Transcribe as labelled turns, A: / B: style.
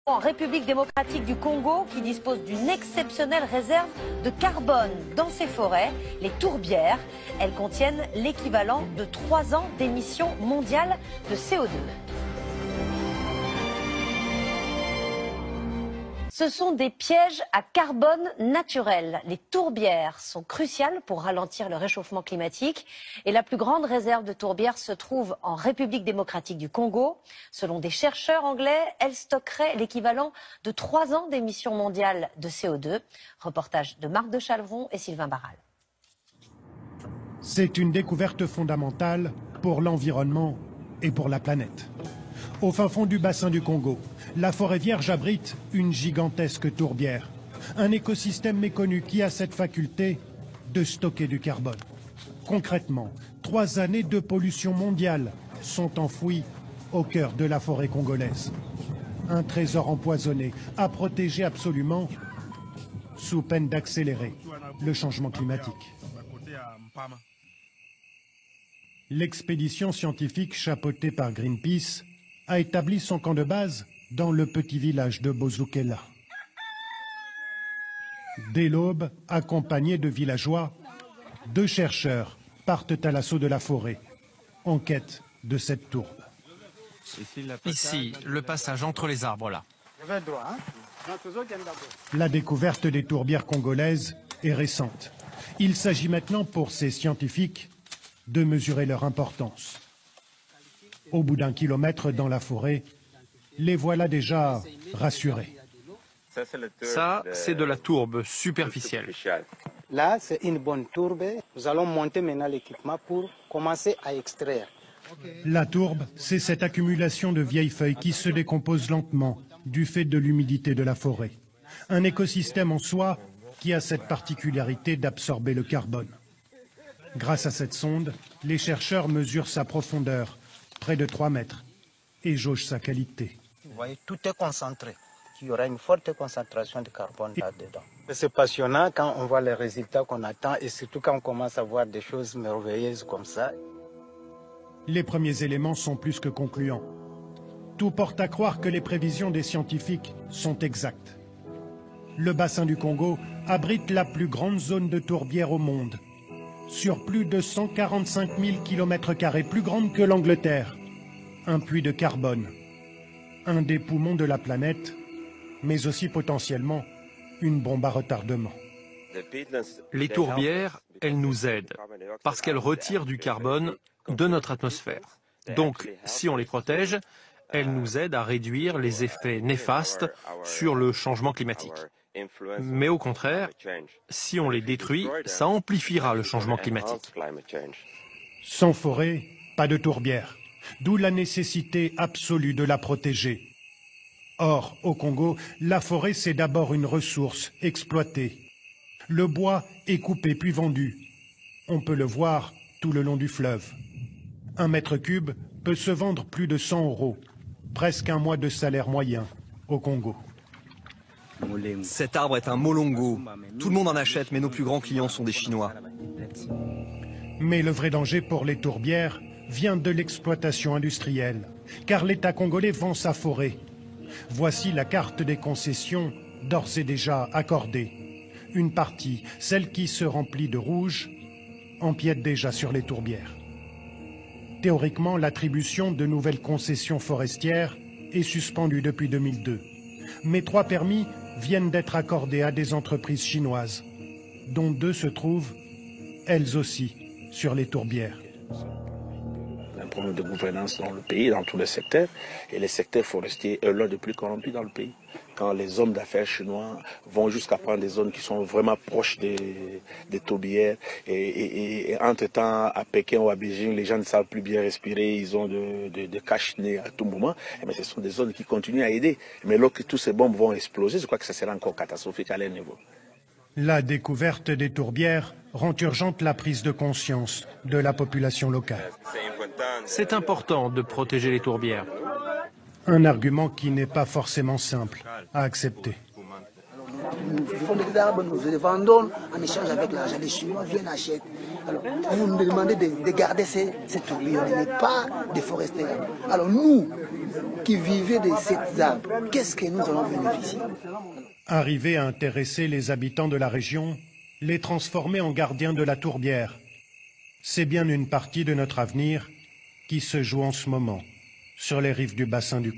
A: En République démocratique du Congo, qui dispose d'une exceptionnelle réserve de carbone dans ses forêts, les tourbières. Elles contiennent l'équivalent de 3 ans d'émissions mondiales de CO2. Ce sont des pièges à carbone naturel. Les tourbières sont cruciales pour ralentir le réchauffement climatique. Et la plus grande réserve de tourbières se trouve en République démocratique du Congo. Selon des chercheurs anglais, elles stockeraient l'équivalent de 3 ans d'émissions mondiales de CO2. Reportage de Marc de Chalvron et Sylvain Barral.
B: C'est une découverte fondamentale pour l'environnement et pour la planète. Au fin fond du bassin du Congo, la forêt vierge abrite une gigantesque tourbière, un écosystème méconnu qui a cette faculté de stocker du carbone. Concrètement, 3 années de pollution mondiale sont enfouies au cœur de la forêt congolaise. Un trésor empoisonné à protéger absolument, sous peine d'accélérer le changement climatique. L'expédition scientifique chapeautée par Greenpeace a établi son camp de base dans le petit village de Bozukela. Dès l'aube, accompagnés de villageois, 2 chercheurs partent à l'assaut de la forêt, en quête de cette tourbe.
C: Ici, le passage entre les arbres là.
B: La découverte des tourbières congolaises est récente. Il s'agit maintenant pour ces scientifiques de mesurer leur importance. Au bout d'1 kilomètre dans la forêt, les voilà déjà rassurés.
C: Ça, c'est de la tourbe superficielle.
D: Là, c'est une bonne tourbe. Nous allons monter maintenant l'équipement pour commencer à extraire.
B: La tourbe, c'est cette accumulation de vieilles feuilles qui se décompose lentement du fait de l'humidité de la forêt. Un écosystème en soi qui a cette particularité d'absorber le carbone. Grâce à cette sonde, les chercheurs mesurent sa profondeur, près de 3 mètres, et jaugent sa qualité.
D: Vous voyez, tout est concentré. Il y aura une forte concentration de carbone là-dedans. C'est passionnant quand on voit les résultats qu'on attend et surtout quand on commence à voir des choses merveilleuses comme ça.
B: Les premiers éléments sont plus que concluants. Tout porte à croire que les prévisions des scientifiques sont exactes. Le bassin du Congo abrite la plus grande zone de tourbière au monde, sur plus de 145 000 km², plus grande que l'Angleterre. Un puits de carbone, un des poumons de la planète, mais aussi potentiellement une bombe à retardement.
C: Les tourbières, elles nous aident parce qu'elles retirent du carbone de notre atmosphère. Donc, si on les protège, elles nous aident à réduire les effets néfastes sur le changement climatique. Mais au contraire, si on les détruit, ça amplifiera le changement climatique.
B: Sans forêt, pas de tourbière, d'où la nécessité absolue de la protéger. Or, au Congo, la forêt, c'est d'abord une ressource exploitée. Le bois est coupé puis vendu. On peut le voir tout le long du fleuve. 1 mètre cube peut se vendre plus de 100 €, presque un mois de salaire moyen au Congo.
E: Cet arbre est un molongo. Tout le monde en achète, mais nos plus grands clients sont des Chinois.
B: Mais le vrai danger pour les tourbières vient de l'exploitation industrielle, car l'État congolais vend sa forêt. Voici la carte des concessions d'ores et déjà accordées. Une partie, celle qui se remplit de rouge, empiète déjà sur les tourbières. Théoriquement, l'attribution de nouvelles concessions forestières est suspendue depuis 2002. Mais 3 permis viennent d'être accordés à des entreprises chinoises, dont 2 se trouvent, elles aussi, sur les tourbières.
F: Un problème de gouvernance dans le pays, dans tous les secteurs, et les secteurs forestiers est l'un des plus corrompus dans le pays. Quand les hommes d'affaires chinois vont jusqu'à prendre des zones qui sont vraiment proches des tourbières, et entre-temps, à Pékin ou à Beijing, les gens ne savent plus bien respirer, ils ont de cache-nez à tout moment, mais ce sont des zones qui continuent à aider. Mais lorsque toutes ces bombes vont exploser, je crois que ça sera encore catastrophique à leur niveau.
B: La découverte des tourbières rend urgente la prise de conscience de la population locale.
C: C'est important de protéger les tourbières.
B: Un argument qui n'est pas forcément simple à accepter.
G: Nous vivons des arbres, nous les vendons en échange avec l'argent. Les Chinois viennent acheter. Alors, vous nous demandez de garder ces tourbillons et pas déforester. Alors nous, qui vivons de ces arbres, qu'est-ce que nous allons bénéficier?
B: Arriver à intéresser les habitants de la région, les transformer en gardiens de la tourbière, c'est bien une partie de notre avenir qui se joue en ce moment sur les rives du bassin du